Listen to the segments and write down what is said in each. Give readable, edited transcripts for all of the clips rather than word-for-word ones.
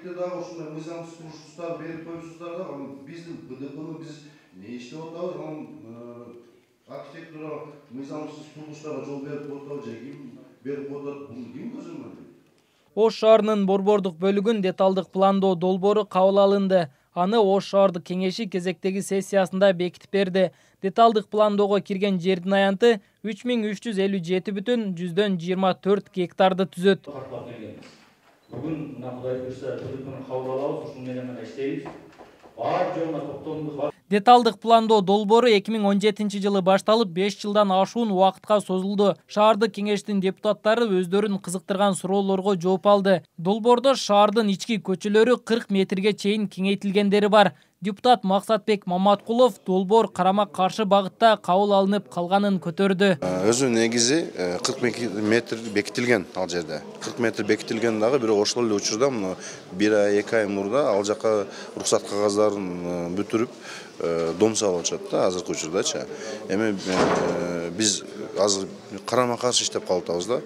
мамлекетте дагы ушундай мыйзамсыз курулуштар берип коюпсуздар да. Биздин БДПны биз не иштеп атабыз? Архитектура мыйзамсыз курулуштарга жол берип коюп же ким берип коюп, буну ким көзөмөлдөйт? Ош шаарынын борбордук бөлүгүн деталдык пландоо долбоору кабыл алынды. Аны Ош шаардык кеңеши кезектеги сессиясында бекитип берди. Деталдык пландоого кирген жердин аянты 3377,24 гектарды түзөт. Бүгүн Кудай буйрса БДПны кабыл алабыз, ушун менен иштейбиз. Бар жолуна токтомдук бар. Деталдык пландоо долбоору 2017-жылы башталып 5 жылдан ашуун убакытка созулду. Шаардык кеңештин депутаттары өздөрүн кызыктырган суроолорго жооп алды. Долбоордо шаардын ички көчөлөрү 40 метрге чейин кеңейтилгендери бар. Депутат Максатбек Маматкулов долбоор карама-каршы багытта кабыл алынып калганын көтөрдү. Өзү негизи 40 метр бекитилген ал жерде. 40 метр бекитилген дагы, бирок ошол эле учурда 1 ай 2 ай мурда ал жака уруксат кагаздарын бүтүрүп дом салып атышат да азыркы учурдачы. Эми биз азыр карама-каршы иштеп калып атабыз да.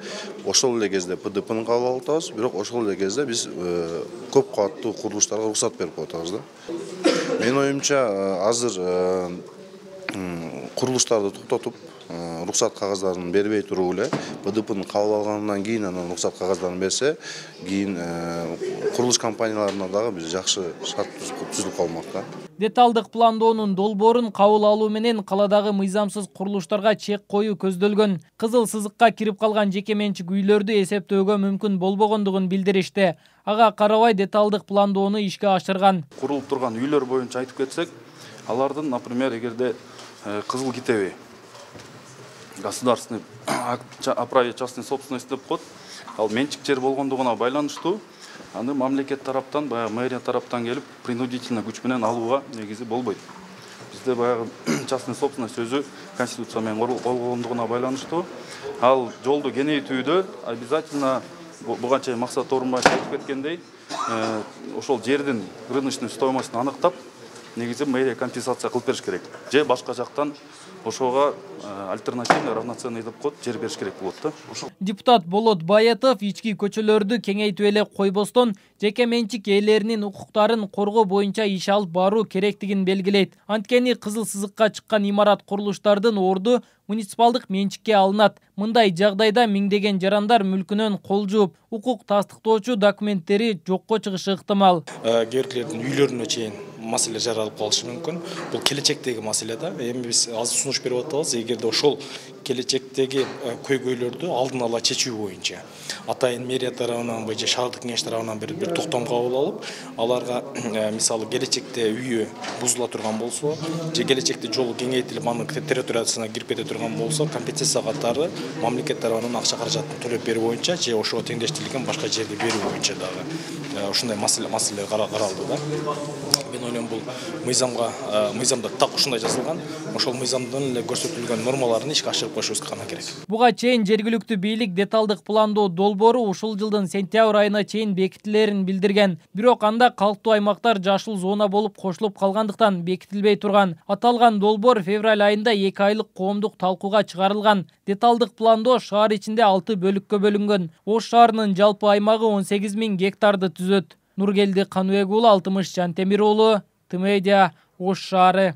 Ошол эле кезде ПДПны кабыл алып атабыз, бирок ошол эле кезде биз көп кабаттуу курулуштарга уруксат берип атабыз да. Менин оюмча азыр курулуштарды токтотуп, уруксат кагаздарын бербей туруп эле БДПны кабыл алгандан кийин анан уруксат кагаздарын берсе, кийин курулуш компанияларына дагы биз жакшы шарт түзүлүп калмак да. Деталдык пландоонун долбоорун кабыл алуу менен каладагы мыйзамсыз курулуштарга чек коюу көздөлгөн. Кызыл сызыкка кирип калган жеке менчик үйлөрдү эсептөөгө мүмкүн болбогондугун билдиришти. Ага карабай деталдык пландоону ишке ашырган. Курулуп турган үйлөр боюнча айтып кетсек, алардын, например, эгерде кызыл китеби государственный о праве частной собственности деп коет, ал менчик жер болгондугуна байланыштуу, аны мамлекет тараптан, баягы мэрия тараптан келип принудительно күч менен алууга негизи болбойт. Бизде баягы частный собственность өзү конституция менен корголгондугуна байланыштуу. Ал жолду кеңейтүүдө обязательно буга чейин Максат Орунбаев айтып кеткендей, ошол жердин рыночный стоимостун аныктап, негизи мэрия компенсация кылып бериш керек. Же башка жактан ошого альтернативный равноценный деп коет, жер бериш керек болот да. Депутат Болот Баятов ички көчөлөрдү кеңейтип эле койбостон жеке менчик ээлеринин укуктарын коргоо боюнча иш алып баруу керектигин белгилейт. Анткени кызыл сызыкка чыккан имарат курулуштардын орду муниципалдык менчикке алынат. Мындай жагдайда миңдеген жарандар мүлкүнөн кол жууп, укук тастыктоочу документтери жокко чыгышы ыктымал. Кээрлердин үйлөрүнө чейин маселе жаралып калышы мүмкүн. Бул келечектеги маселе да. Эми биз азыр сунуш берип атабыз. Эгерде ошол келечектеги көйгөйлөрдү алдын ала чечүү боюнча атайын мэрия тарабынан же шаардык кеңеш тарабынан бир токтом кабыл алып, аларга мисалы келечекте үйү бузула турган болсо, же келечекте жолу кеңейтилип, анын территориясына кирип кете турган болсо, компенсация катары мамлекет тарабынан акча каражатын төлөп берүү боюнча же ошого теңдештирилген башка жерди берүү боюнча дагы ушундай маселе каралды да. Мен ойлойм, бул мыйзамда так ушундай жазылган, ошол мыйзамдын эле көрсөтүлгөн нормаларын ишке ашырып коюшубуз гана керек. Буга чейин жергиликтүү бийлик деталдык пландоо долбоору ушул жылдын сентябрь айына чейин бекитилерин билдирген. Бирок анда калктуу аймактар жашыл зона болуп кошулуп калгандыктан бекитилбей турган. Аталган долбоор февраль айында 2 айлык коомдук талкууга чыгарылган. Деталдык пландоо шаар ичинде 6 бөлүккө бөлүнгөн. Ош шаарынын жалпы аймагы 18.000 гектарды түзөт. Нургелди Каныбек уулу, Алтымыш Жантемир уулу, Т-Медиа, Ош шаары.